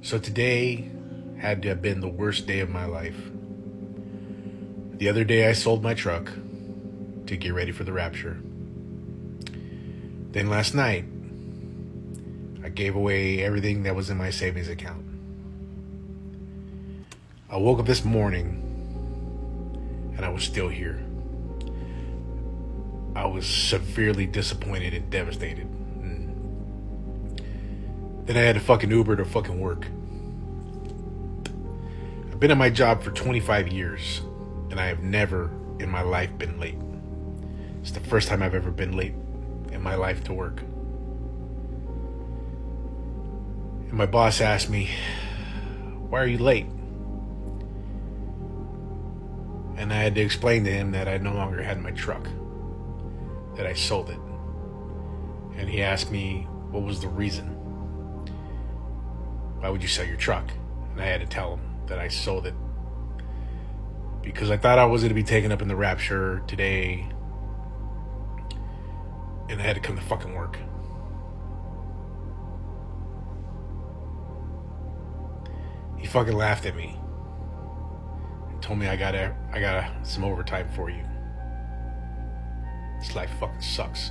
So today had to have been the worst day of my life. The other day I sold my truck to get ready for the Rapture. Then last night, I gave away everything that was in my savings account. I woke up this morning and I was still here. I was severely disappointed and devastated. Then I had to fucking Uber to fucking work. I've been at my job for 25 years and I have never in my life been late. It's the first time I've ever been late in my life to work. And my boss asked me, "Why are you late?" And I had to explain to him that I no longer had my truck, that I sold it. And he asked me, what was the reason? Why would you sell your truck? And I had to tell him that I sold it because I thought I was going to be taken up in the Rapture today, and I had to come to fucking work. He fucking laughed at me and told me I got some overtime for you. This life fucking sucks.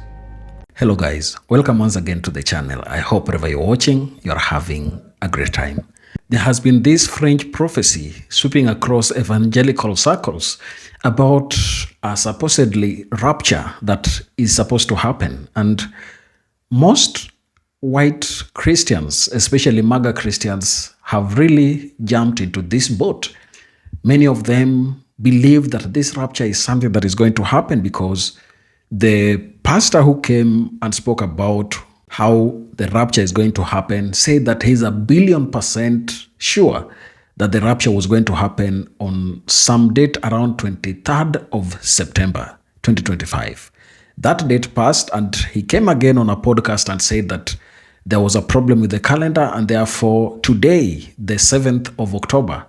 Hello guys, welcome once again to the channel. I hope wherever you're watching, you're having a great time. There has been this French prophecy sweeping across evangelical circles about a supposedly rapture that is supposed to happen. And most white Christians, especially MAGA Christians, have really jumped into this boat. Many of them believe that this rapture is something that is going to happen because the pastor who came and spoke about how the rapture is going to happen said that he's 1,000,000,000% sure that the rapture was going to happen on some date around 23rd of September 2025. That date passed and he came again on a podcast and said that there was a problem with the calendar and therefore today, the 7th of October,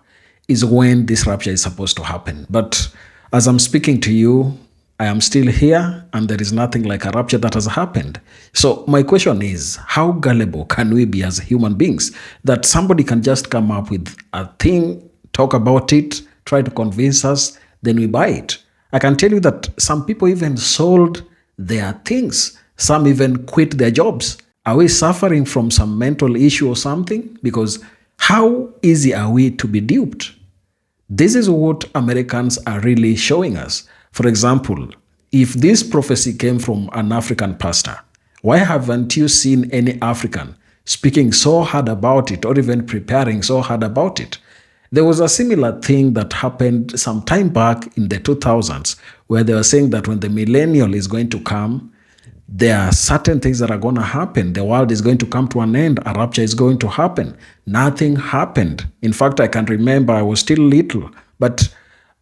is when this rapture is supposed to happen. But as I'm speaking to you, I am still here and there is nothing like a rapture that has happened. So my question is, how gullible can we be as human beings that somebody can just come up with a thing, talk about it, try to convince us, then we buy it? I can tell you that some people even sold their things. Some even quit their jobs. Are we suffering from some mental issue or something? Because how easy are we to be duped? This is what Americans are really showing us. For example, if this prophecy came from an African pastor, why haven't you seen any African speaking so hard about it or even preparing so hard about it? There was a similar thing that happened some time back in the 2000s where they were saying that when the millennial is going to come, there are certain things that are going to happen. The world is going to come to an end. A rapture is going to happen. Nothing happened. In fact, I can remember I was still little, but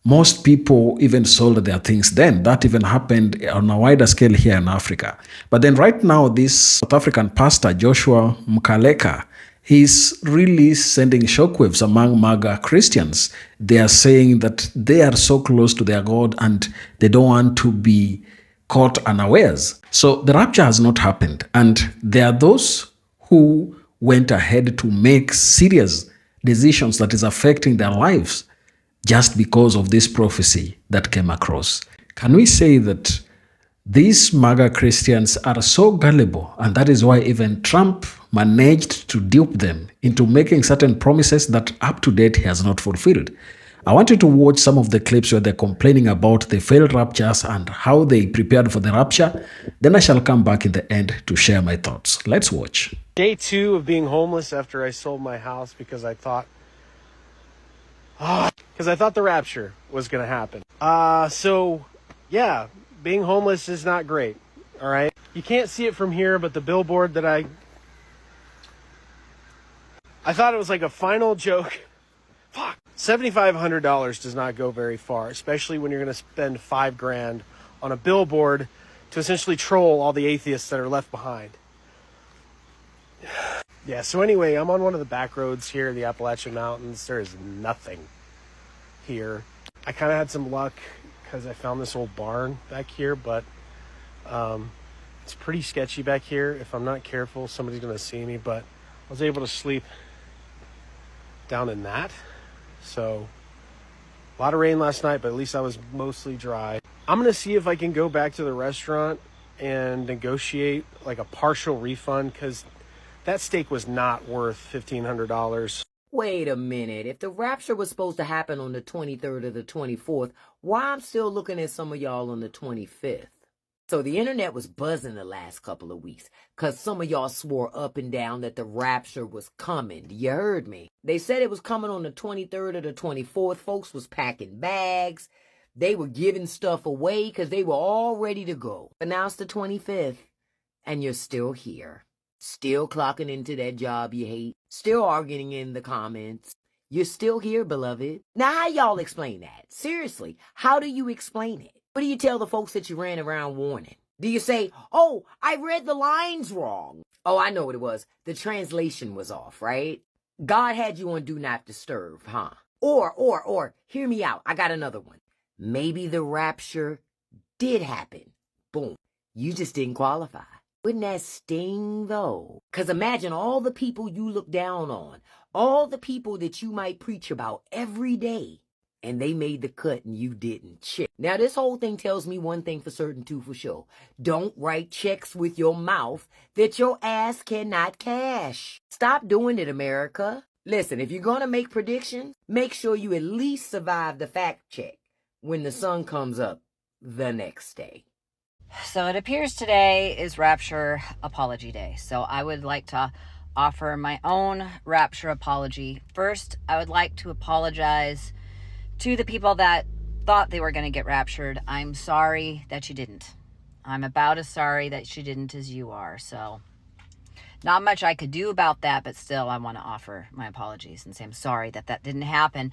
most people even sold their things then. That even happened on a wider scale here in Africa. But then right now, this South African pastor, Joshua Mkaleka, he's really sending shockwaves among MAGA Christians. They are saying that they are so close to their God and they don't want to be caught unawares. So the rapture has not happened. And there are those who went ahead to make serious decisions that is affecting their lives just because of this prophecy that came across. Can we say that these MAGA Christians are so gullible, and that is why even Trump managed to dupe them into making certain promises that up to date he has not fulfilled? I want you to watch some of the clips where they're complaining about the failed raptures and how they prepared for the rapture. Then I shall come back in the end to share my thoughts. Let's watch. Day 2 of being homeless after I sold my house because I thought the rapture was going to happen. So yeah, being homeless is not great. All right. You can't see it from here, but the billboard that I thought it was like a final joke. Fuck. $7,500 does not go very far, especially when you're going to spend $5,000 on a billboard to essentially troll all the atheists that are left behind. Yeah, so anyway, I'm on one of the back roads here in the Appalachian Mountains. There is nothing here. I kind of had some luck because I found this old barn back here, but it's pretty sketchy back here. If I'm not careful, somebody's going to see me, but I was able to sleep down in that. So a lot of rain last night, but at least I was mostly dry. I'm going to see if I can go back to the restaurant and negotiate like a partial refund, because that steak was not worth $1,500. Wait a minute. If the rapture was supposed to happen on the 23rd or the 24th, why I'm still looking at some of y'all on the 25th? So the internet was buzzing the last couple of weeks because some of y'all swore up and down that the rapture was coming. You heard me. They said it was coming on the 23rd or the 24th. Folks was packing bags. They were giving stuff away because they were all ready to go. But now it's the 25th, and you're still here. Still clocking into that job you hate. Still arguing in the comments. You're still here, beloved. Now, how y'all explain that? Seriously, how do you explain it? What do you tell the folks that you ran around warning? Do you say, oh, I read the lines wrong? Oh, I know what it was. The translation was off, right? God had you on Do Not Disturb, huh? Or, hear me out. I got another one. Maybe the rapture did happen. Boom. You just didn't qualify. Wouldn't that sting, though? Because imagine all the people you look down on, all the people that you might preach about every day, and they made the cut and you didn't. Check. Now, this whole thing tells me one thing for certain, too, for sure. Don't write checks with your mouth that your ass cannot cash. Stop doing it, America. Listen, if you're going to make predictions, make sure you at least survive the fact check when the sun comes up the next day. So it appears today is Rapture Apology Day. So I would like to offer my own Rapture apology. First, I would like to apologize to the people that thought they were going to get raptured. I'm sorry that you didn't. I'm about as sorry that you didn't as you are. So not much I could do about that, but still I want to offer my apologies and say I'm sorry that that didn't happen.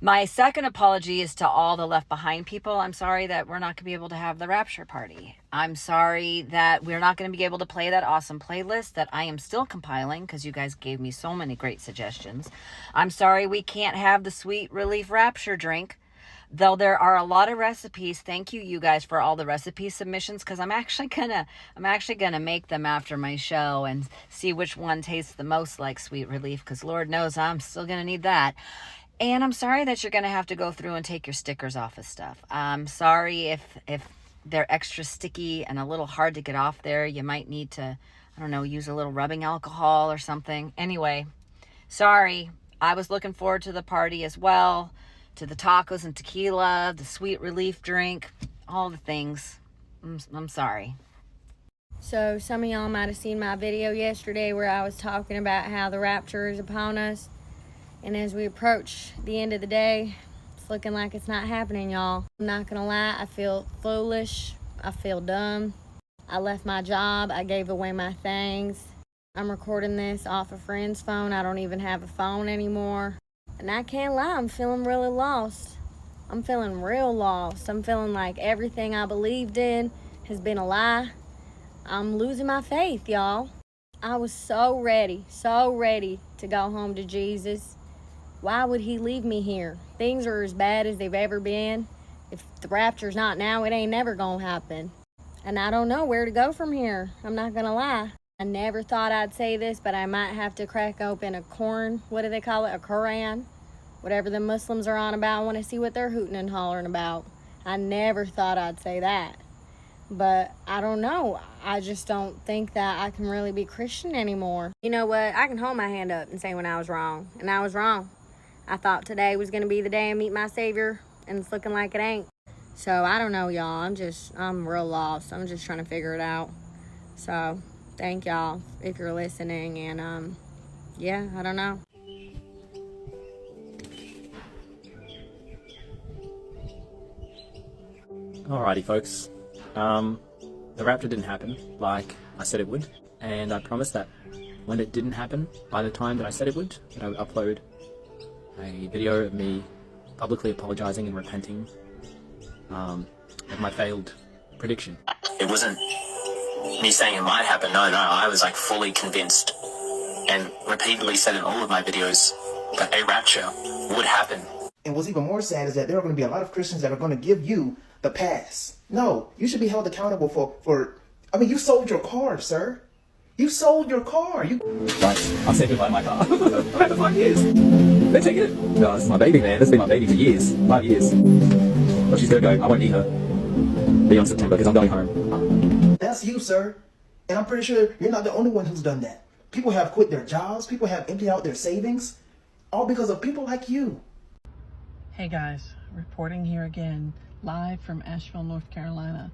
My second apology is to all the Left Behind people. I'm sorry that we're not going to be able to have the Rapture party. I'm sorry that we're not going to be able to play that awesome playlist that I am still compiling because you guys gave me so many great suggestions. I'm sorry we can't have the Sweet Relief Rapture drink. Though there are a lot of recipes. Thank you guys for all the recipe submissions, because I'm actually gonna make them after my show and see which one tastes the most like Sweet Relief, because Lord knows I'm still gonna need that. And I'm sorry that you're gonna have to go through and take your stickers off of stuff. I'm sorry if they're extra sticky and a little hard to get off there. You might need to, I don't know, use a little rubbing alcohol or something. Anyway, sorry. I was looking forward to the party as well, to the tacos and tequila, the Sweet Relief drink, all the things. I'm sorry. So some of y'all might have seen my video yesterday where I was talking about how the rapture is upon us. And as we approach the end of the day, it's looking like it's not happening, y'all. I'm not gonna lie, I feel foolish. I feel dumb. I left my job. I gave away my things. I'm recording this off a friend's phone. I don't even have a phone anymore. And I can't lie, I'm feeling really lost. I'm feeling real lost. I'm feeling like everything I believed in has been a lie. I'm losing my faith, y'all. I was so ready to go home to Jesus. Why would he leave me here? Things are as bad as they've ever been. If the rapture's not now, it ain't never gonna happen. And I don't know where to go from here. I'm not gonna lie. I never thought I'd say this, but I might have to crack open a what do they call it? A Quran? Whatever the Muslims are on about. I want to see what they're hooting and hollering about. I never thought I'd say that. But I don't know. I just don't think that I can really be Christian anymore. You know what? I can hold my hand up and say when I was wrong. And I was wrong. I thought today was going to be the day I meet my Savior, and it's looking like it ain't. So I don't know, y'all. I'm real lost. I'm just trying to figure it out. So thank y'all if you're listening. And yeah, I don't know. Alrighty, folks. The rapture didn't happen like I said it would, and I promised that when it didn't happen, by the time that I said it would, that I would upload a video of me publicly apologizing and repenting of my failed prediction. It wasn't me saying it might happen. No, I was like fully convinced and repeatedly said in all of my videos that a rapture would happen. And what's even more sad is that there are going to be a lot of Christians that are going to give you the pass. No, you should be held accountable for I mean, you sold your car, sir. You sold your car. Right, I'll say goodbye to my car. Right, the fuck is. They're taking it. No, this is my baby, man. This has been my baby for years. 5 years. But she's gonna go. I won't eat her. Beyond September, because I'm going home. That's you, sir. And I'm pretty sure you're not the only one who's done that. People have quit their jobs. People have emptied out their savings. All because of people like you. Hey guys, reporting here again, live from Asheville, North Carolina.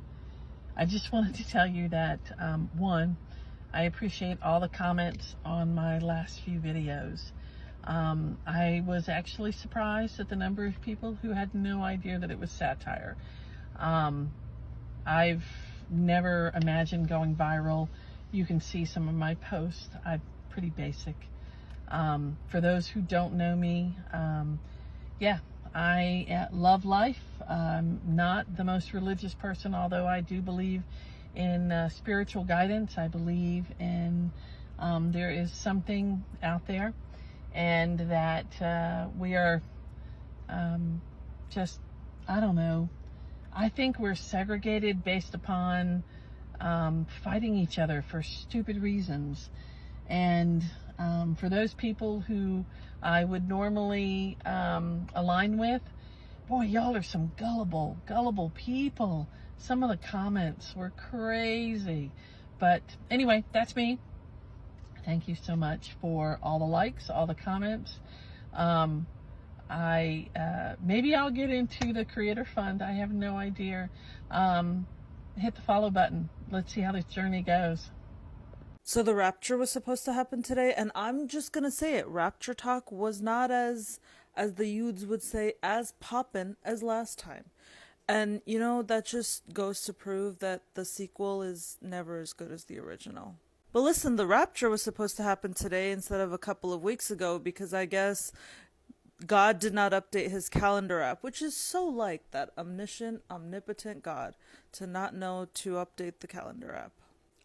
I just wanted to tell you that, one, I appreciate all the comments on my last few videos. I was actually surprised at the number of people who had no idea that it was satire. I've never imagined going viral. You can see some of my posts. I'm pretty basic. For those who don't know me, yeah, I love life. I'm not the most religious person, although I do believe in spiritual guidance. I believe in there is something out there, and that we are just, I don't know, I think we're segregated based upon fighting each other for stupid reasons. And for those people who I would normally align with, boy, y'all are some gullible people. Some of the comments were crazy. But anyway, that's me. Thank you so much for all the likes, all the comments. Maybe I'll get into the Creator Fund. I have no idea. Hit the follow button. Let's see how this journey goes. So the rapture was supposed to happen today, and I'm just gonna say it. Rapture talk was not as the youths would say, as poppin' as last time. And, you know, that just goes to prove that the sequel is never as good as the original. But listen, the rapture was supposed to happen today instead of a couple of weeks ago because I guess God did not update his calendar app, which is so like that omniscient, omnipotent God to not know to update the calendar app.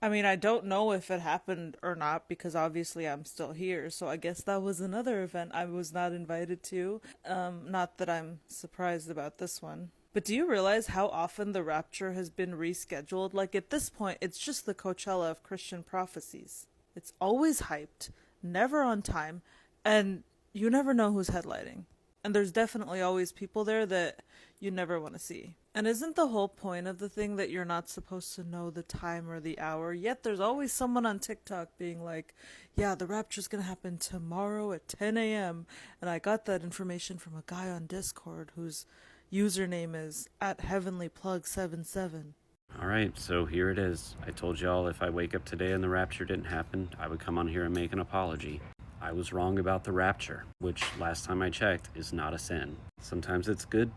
I mean, I don't know if it happened or not because obviously I'm still here. So I guess that was another event I was not invited to. Not that I'm surprised about this one. But do you realize how often the rapture has been rescheduled? Like at this point, it's just the Coachella of Christian prophecies. It's always hyped, never on time, and you never know who's headlining. And there's definitely always people there that you never want to see. And isn't the whole point of the thing that you're not supposed to know the time or the hour? Yet there's always someone on TikTok being like, yeah, the rapture's going to happen tomorrow at 10 a.m. And I got that information from a guy on Discord whose username is @heavenlyplug77. All right, so here it is. I told y'all if I wake up today and the rapture didn't happen, I would come on here and make an apology. I was wrong about the rapture, which last time I checked is not a sin. Sometimes it's good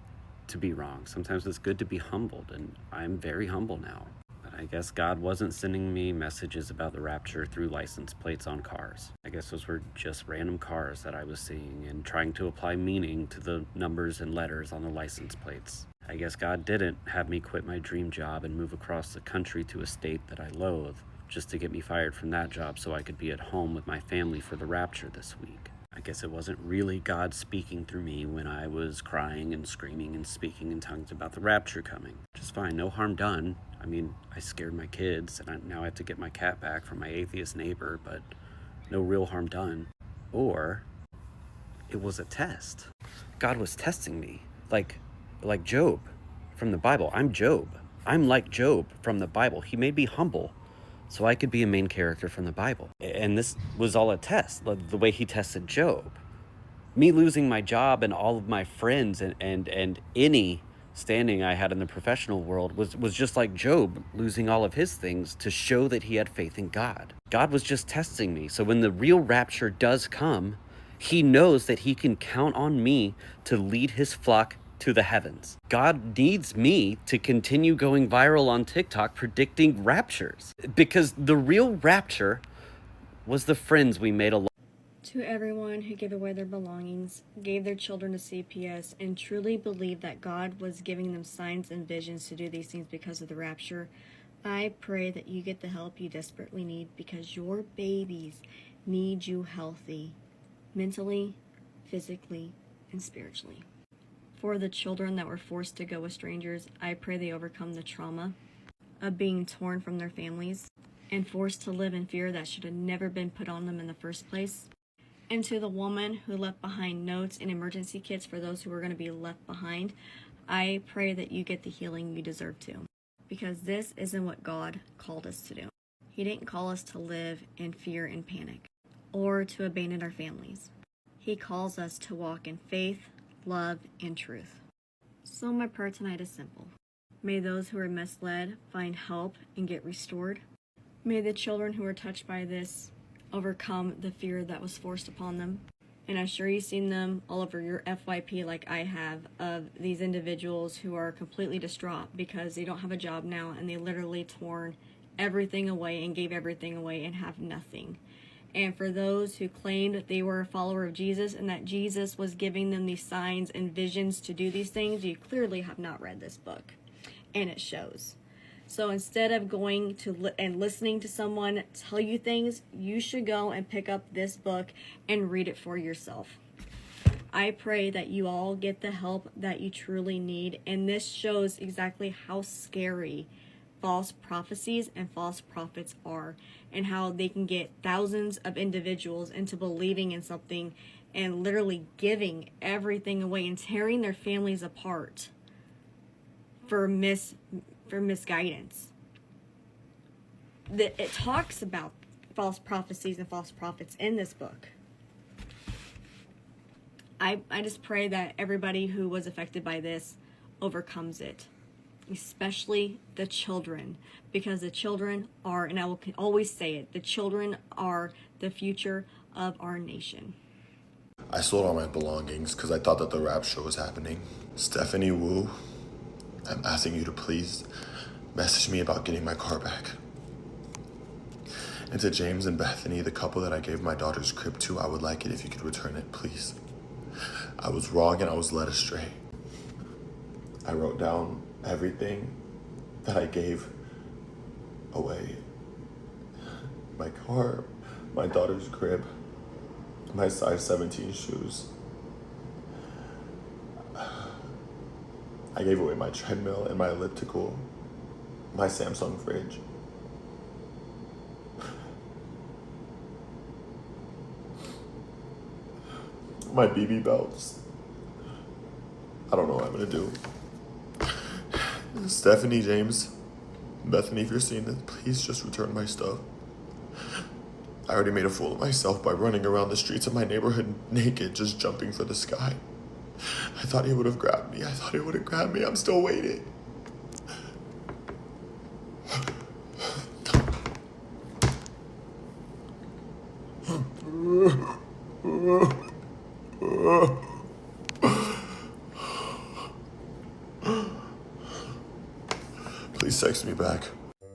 to be wrong. Sometimes it's good to be humbled, and I'm very humble now. But I guess God wasn't sending me messages about the rapture through license plates on cars. I guess those were just random cars that I was seeing and trying to apply meaning to the numbers and letters on the license plates. I guess God didn't have me quit my dream job and move across the country to a state that I loathe just to get me fired from that job so I could be at home with my family for the rapture this week. I guess it wasn't really God speaking through me when I was crying and screaming and speaking in tongues about the rapture coming. Just fine, no harm done. I mean, I scared my kids, and now I have to get my cat back from my atheist neighbor, but no real harm done. Or it was a test. God was testing me, like Job from the Bible. I'm Job. I'm like Job from the Bible. He made me humble so I could be a main character from the Bible. And this was all a test, the way he tested Job. Me losing my job and all of my friends and any standing I had in the professional world was just like Job losing all of his things to show that he had faith in God. God was just testing me. So when the real rapture does come, he knows that he can count on me to lead his flock to the heavens. God needs me to continue going viral on TikTok predicting raptures, because the real rapture was the friends we made along. To everyone who gave away their belongings, gave their children to CPS, and truly believed that God was giving them signs and visions to do these things because of the rapture, I pray that you get the help you desperately need, because your babies need you healthy, mentally, physically, and spiritually. For the children that were forced to go with strangers, I pray they overcome the trauma of being torn from their families and forced to live in fear that should have never been put on them in the first place. And to the woman who left behind notes and emergency kits for those who are going to be left behind, I pray that you get the healing you deserve to. Because this isn't what God called us to do. He didn't call us to live in fear and panic, or to abandon our families. He calls us to walk in faith, love, and truth. So my prayer tonight is simple. May those who are misled find help and get restored. May the children who are touched by this overcome the fear that was forced upon them. And I'm sure you've seen them all over your FYP like I have, of these individuals who are completely distraught because they don't have a job now and they literally torn everything away and gave everything away and have nothing. And for those who claimed that they were a follower of Jesus and that Jesus was giving them these signs and visions to do these things, you clearly have not read this book. And it shows. So instead of going to and listening to someone tell you things, you should go and pick up this book and read it for yourself. I pray that you all get the help that you truly need. And this shows exactly how scary false prophecies and false prophets are, and how they can get thousands of individuals into believing in something and literally giving everything away and tearing their families apart for misguidance. It talks about false prophecies and false prophets in this book. I just pray that everybody who was affected by this overcomes it, especially the children, because the children are, and I will always say it, the children are the future of our nation. I sold all my belongings because I thought that the rapture was happening. Stephanie Wu, I'm asking you to please message me about getting my car back. And to James and Bethany, the couple that I gave my daughter's crib to, I would like it if you could return it, please. I was wrong and I was led astray. I wrote down everything that I gave away. My car, my daughter's crib, my size 17 shoes. I gave away my treadmill and my elliptical, my Samsung fridge. My BB belts. I don't know what I'm gonna do. Stephanie, James, Bethany, if you're seeing this, please just return my stuff. I already made a fool of myself by running around the streets of my neighborhood naked, just jumping for the sky. I thought he would have grabbed me. I'm still waiting. Please text me back.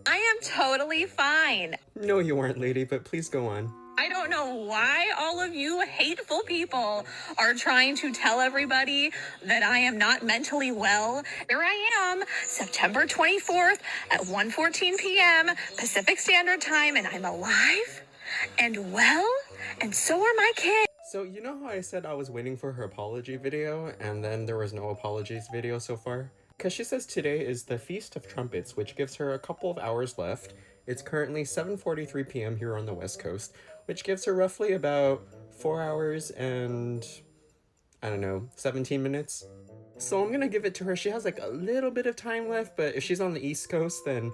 I am totally fine. No, you weren't, lady, but please go on. I don't know why all of you hateful people are trying to tell everybody that I am not mentally well. Here I am, September 24th at 1:14 p.m. Pacific Standard Time, and I'm alive and well, and so are my kids. So, you know how I said I was waiting for her apology video, and then there was no apologies video so far? Because she says today is the Feast of Trumpets, which gives her a couple of hours left. It's currently 7:43 p.m. here on the West Coast, which gives her roughly about 4 hours and, I don't know, 17 minutes. So I'm gonna give it to her. She has like a little bit of time left, but if she's on the East Coast, then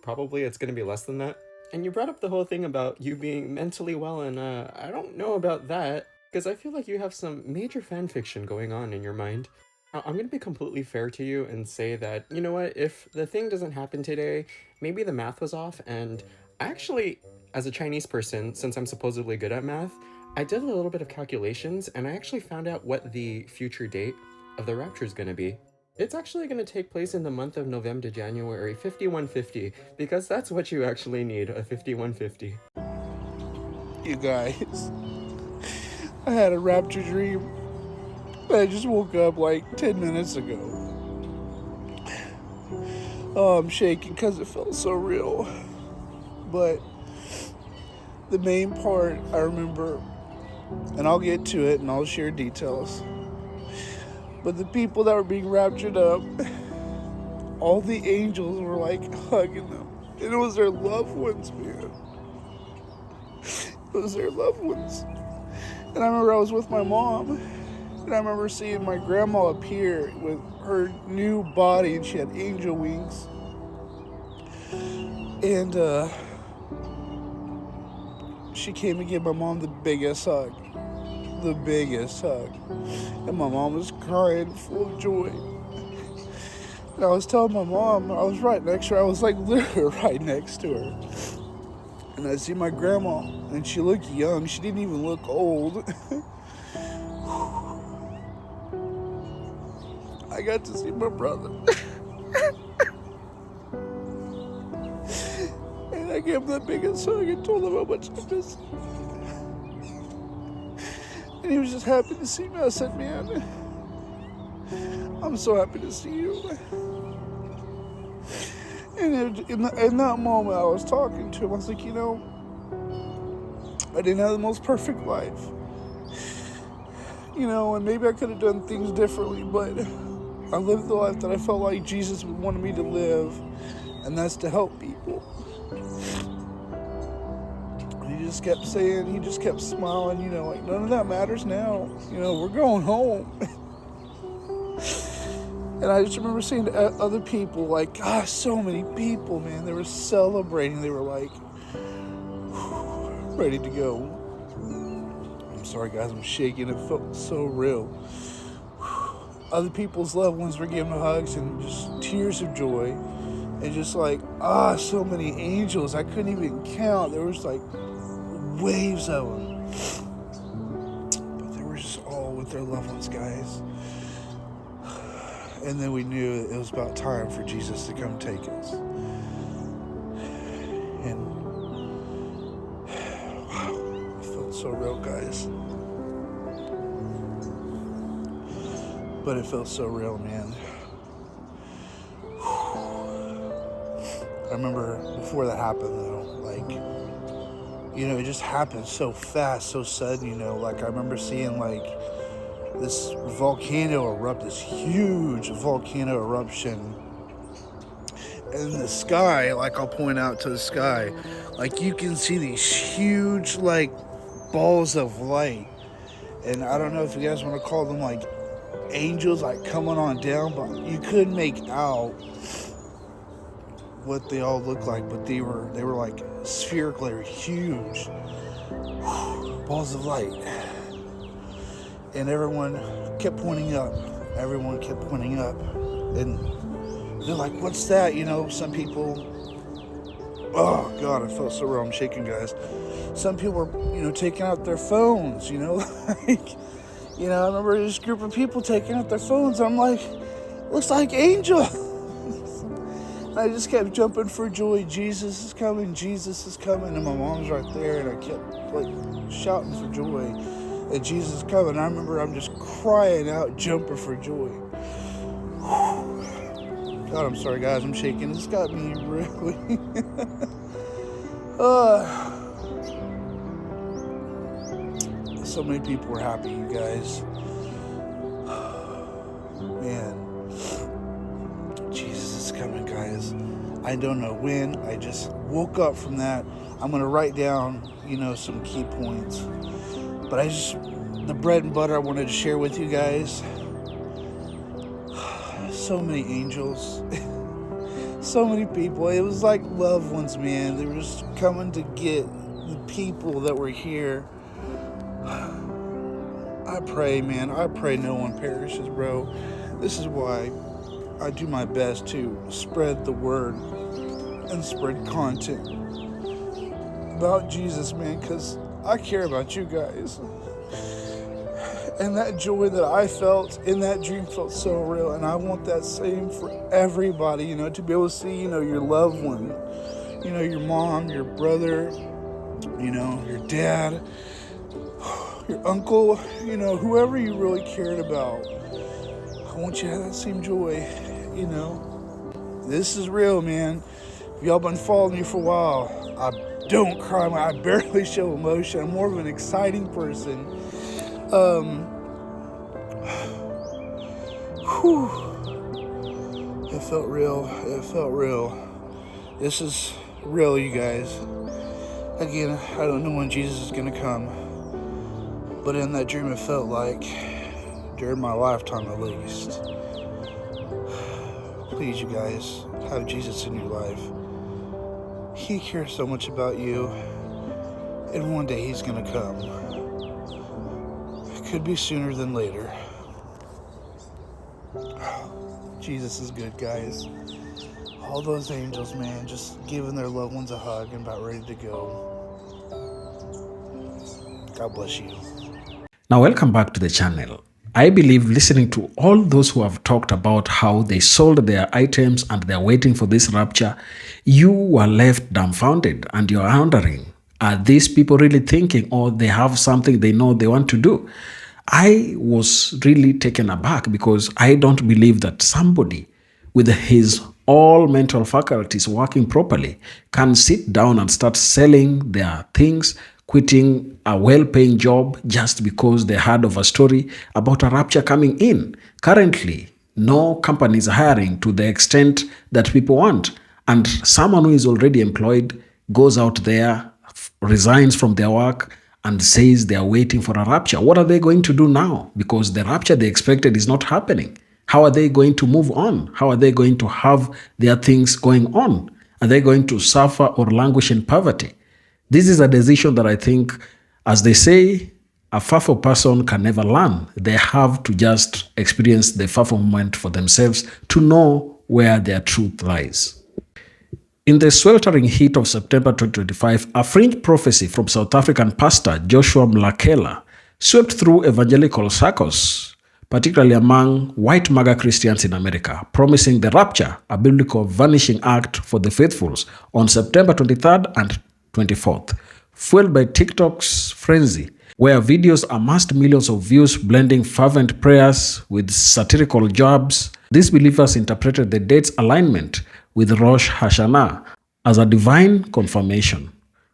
probably it's gonna be less than that. And you brought up the whole thing about you being mentally well, and I don't know about that, because I feel like you have some major fan fiction going on in your mind. I'm going to be completely fair to you and say that, you know what, if the thing doesn't happen today, maybe the math was off, and actually, as a Chinese person, since I'm supposedly good at math, I did a little bit of calculations, and I actually found out what the future date of the rapture is going to be. It's actually going to take place in the month of November to January 5150, because that's what you actually need, a 5150. You guys, I had a rapture dream. I just woke up like 10 minutes ago. Oh, I'm shaking because it felt so real. But the main part I remember, and I'll get to it and I'll share details, but the people that were being raptured up, all the angels were like hugging them. And it was their loved ones, man. It was their loved ones. And I remember I was with my mom, and I remember seeing my grandma appear with her new body, and she had angel wings. And she came to give my mom the biggest hug. The biggest hug. And my mom was crying full of joy. And I was telling my mom, I was right next to her. I was like literally right next to her. And I see my grandma, and she looked young. She didn't even look old. I got to see my brother. And I gave him the biggest hug and told him how much I miss him. And he was just happy to see me. I said, man, I'm so happy to see you. And in that moment, I was talking to him. I was like, I didn't have the most perfect life. And maybe I could have done things differently, but I lived the life that I felt like Jesus would want me to live, and that's to help people. And he just kept saying, he just kept smiling, like none of that matters now. We're going home. And I just remember seeing other people, like, gosh, so many people, man. They were celebrating. They were like, ready to go. I'm sorry, guys, I'm shaking. It felt so real. Other people's loved ones were giving hugs and just tears of joy. And just like, so many angels. I couldn't even count. There was like waves of them. But they were just all with their loved ones, guys. And then we knew it was about time for Jesus to come take us. And wow, it felt so real, guys. But it felt so real, man. I remember before that happened, though, like, it just happened so fast, so sudden, like I remember seeing like this volcano erupt, this huge volcano eruption. And the sky, like I'll point out to the sky, like you can see these huge like balls of light. And I don't know if you guys want to call them like angels like coming on down, but you couldn't make out what they all looked like, but they were like spherical, they were huge balls of light. And everyone kept pointing up. Everyone kept pointing up. And they're like, what's that? Some people, oh God, I felt so real. I'm shaking, guys. Some people were, taking out their phones, like, I remember this group of people taking out their phones. I'm like, looks like angels. I just kept jumping for joy. Jesus is coming, Jesus is coming. And my mom's right there, and I kept like shouting for joy. And Jesus is coming. I remember I'm just crying out, jumping for joy. God, I'm sorry, guys. I'm shaking. This got me really. So many people were happy, you guys. Man. Jesus is coming, guys. I don't know when. I just woke up from that. I'm going to write down, some key points. But the bread and butter I wanted to share with you guys. So many angels. So many people. It was like loved ones, man. They were just coming to get the people that were here. I pray, man. I pray no one perishes, bro. This is why I do my best to spread the word and spread content about Jesus, man, because I care about you guys. And that joy that I felt in that dream felt so real. And I want that same for everybody, to be able to see, your loved one, your mom, your brother, your dad, your uncle, whoever you really cared about. I want you to have that same joy, This is real, man. If y'all been following me for a while, I don't cry. I barely show emotion. I'm more of an exciting person. It felt real. It felt real. This is real, you guys. Again, I don't know when Jesus is going to come. But in that dream, it felt like, during my lifetime at least, please, you guys, have Jesus in your life. He cares so much about you, and one day he's gonna come. It could be sooner than later. Jesus is good, guys. All those angels, man, just giving their loved ones a hug and about ready to go. God bless you. Now, welcome back to the channel. I believe listening to all those who have talked about how they sold their items and they're waiting for this rapture, you were left dumbfounded and you're wondering, are these people really thinking, or they have something they know they want to do? I was really taken aback because I don't believe that somebody with his all mental faculties working properly can sit down and start selling their things, quitting a well-paying job just because they heard of a story about a rapture coming in. Currently, no company is hiring to the extent that people want. And someone who is already employed goes out there, resigns from their work, and says they are waiting for a rapture. What are they going to do now? Because the rapture they expected is not happening. How are they going to move on? How are they going to have their things going on? Are they going to suffer or languish in poverty? This is a decision that I think, as they say, a faithful person can never learn. They have to just experience the faithful moment for themselves to know where their truth lies. In the sweltering heat of September 2025, a fringe prophecy from South African pastor Joshua Mlakela swept through evangelical circles, particularly among white MAGA Christians in America, promising the rapture, a biblical vanishing act for the faithful, on September 23rd and 24th, fueled by TikTok's frenzy, where videos amassed millions of views blending fervent prayers with satirical jabs. These believers interpreted the date's alignment with Rosh Hashanah as a divine confirmation.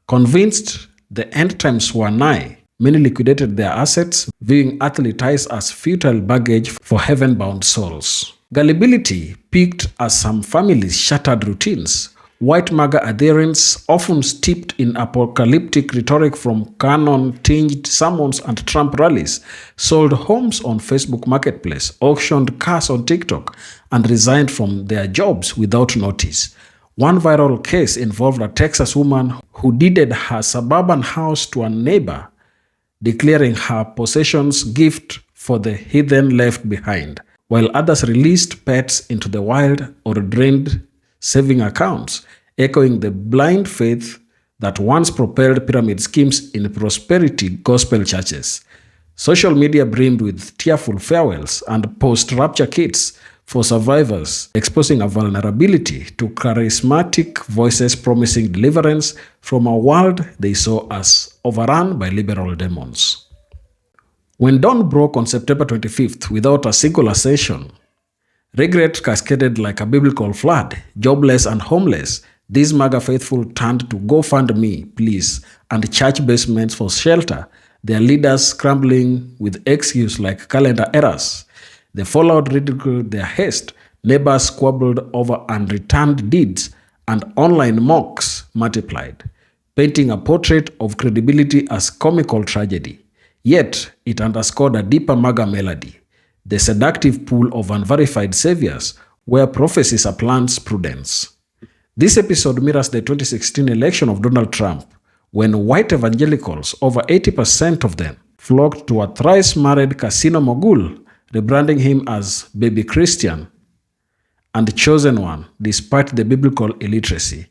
Convinced the end times were nigh, many liquidated their assets, viewing earthly ties as futile baggage for heaven-bound souls. Gullibility peaked as some families shattered routines. White MAGA adherents, often steeped in apocalyptic rhetoric from canon-tinged sermons and Trump rallies, sold homes on Facebook Marketplace, auctioned cars on TikTok, and resigned from their jobs without notice. One viral case involved a Texas woman who deeded her suburban house to a neighbor, declaring her possessions gift for the heathen left behind, while others released pets into the wild or drained saving accounts, echoing the blind faith that once propelled pyramid schemes in prosperity gospel churches. Social media brimmed with tearful farewells and post-rapture kits for survivors, exposing a vulnerability to charismatic voices promising deliverance from a world they saw as overrun by liberal demons. When dawn broke on September 25th without a single ascension, regret cascaded like a biblical flood. Jobless and homeless, these MAGA faithful turned to GoFundMe, please, and church basements for shelter, their leaders scrambling with excuses like calendar errors. The fallout ridiculed their haste, neighbors squabbled over unreturned deeds, and online mocks multiplied, painting a portrait of credibility as comical tragedy. Yet, it underscored a deeper MAGA melody, the seductive pool of unverified saviors, where prophecy supplants prudence. This episode mirrors the 2016 election of Donald Trump, when white evangelicals, over 80% of them, flocked to a thrice-married casino mogul, rebranding him as Baby Christian and Chosen One, despite the biblical illiteracy.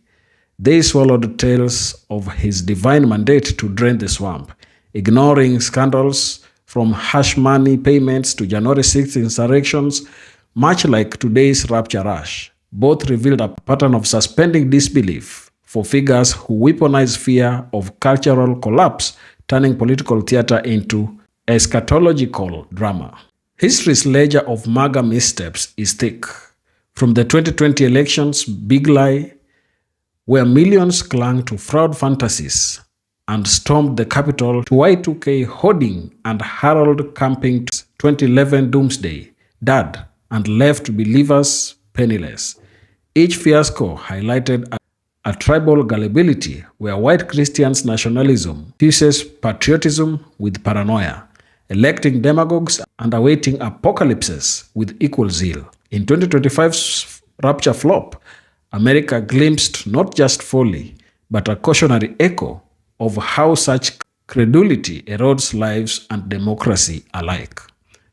They swallowed tales of his divine mandate to drain the swamp, ignoring scandals from hush money payments to January 6th insurrections, much like today's rapture rush. Both revealed a pattern of suspending disbelief for figures who weaponize fear of cultural collapse, turning political theater into eschatological drama. History's ledger of MAGA missteps is thick. From the 2020 elections, big lie, where millions clung to fraud fantasies and stormed the Capitol, to Y2K hoarding and Harold camping, 2011 doomsday, and left believers penniless. Each fiasco highlighted a a tribal gullibility where white Christians' nationalism fuses patriotism with paranoia, electing demagogues and awaiting apocalypses with equal zeal. In 2025's Rapture flop, America glimpsed not just folly, but a cautionary echo of how such credulity erodes lives and democracy alike.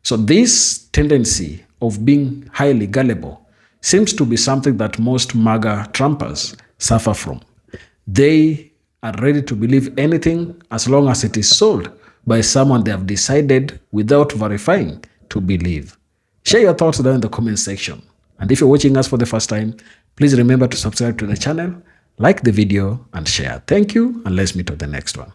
So this tendency of being highly gullible seems to be something that most MAGA Trumpers suffer from. They are ready to believe anything as long as it is sold by someone they have decided without verifying to believe. Share your thoughts down in the comment section. And if you're watching us for the first time, please remember to subscribe to the channel, like the video, and share. Thank you, and let's meet on the next one.